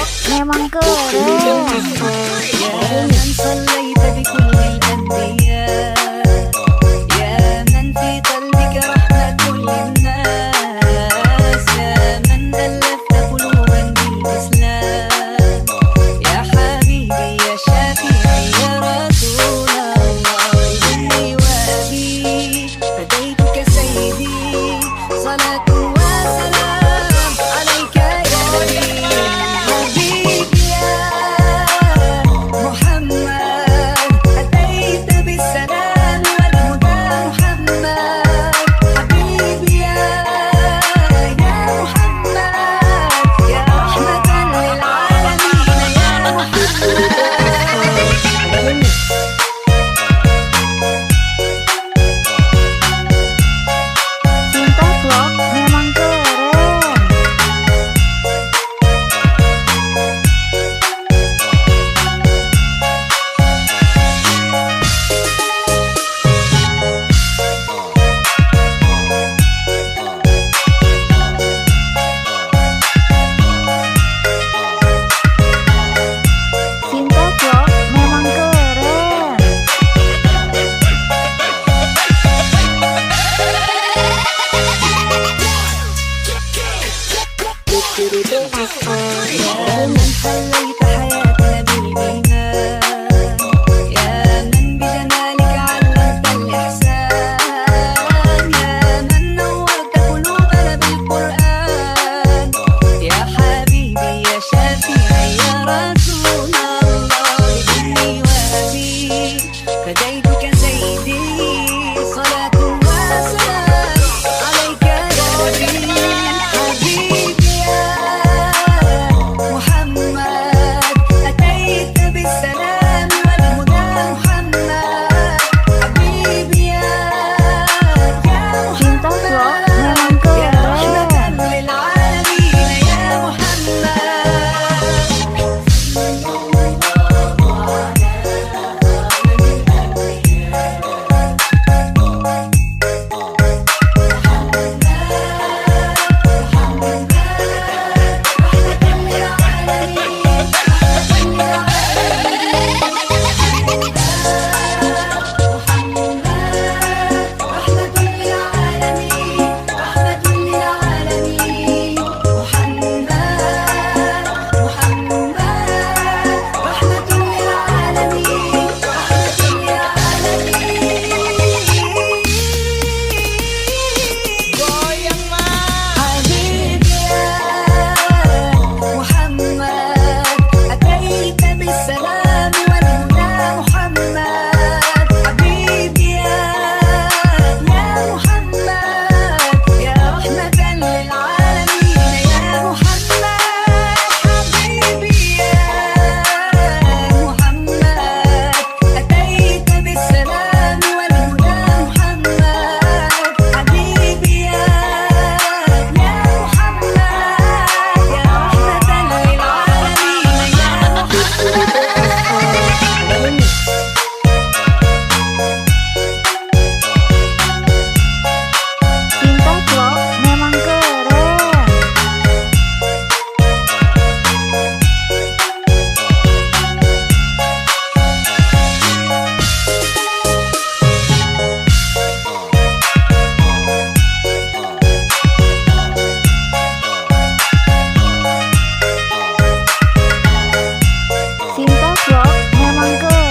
Vlog memang keren. يا من صليت بكل الأنبياء، يا من في قلبك رحمة للناس، يا من ألفت قلوبا بالإسلام، يا حبيبي يا شافعي يا رسول الله، إني وأبي فديتك سيدي، صلاة وسلام عليك يا حبيبي يا محمد، أتيت بالسلام والهدى محمد، حبيبي يا محمد، يا رحمة للعالمين يا محمد. Cinta Vlog memang keren. Cinta Vlog memang keren. يا من حليت حياتنا بالإيمان، يا من بجمالك علمت الإحسان، يا من نورت قلوبنا بالقرآن، يا حبيبي يا شافعي يا رسول الله، إني وأبي فديتك سيدي، صلاة وسلام عليك يا حبيبي يا محمد، أتيت بالسلام والهدى محمد، حبيبي يا Cinta Vlog memang محمد، يا رحمة keren. للعالمين يا محمد. Cinta Vlog memang keren. Cinta Vlog memang keren.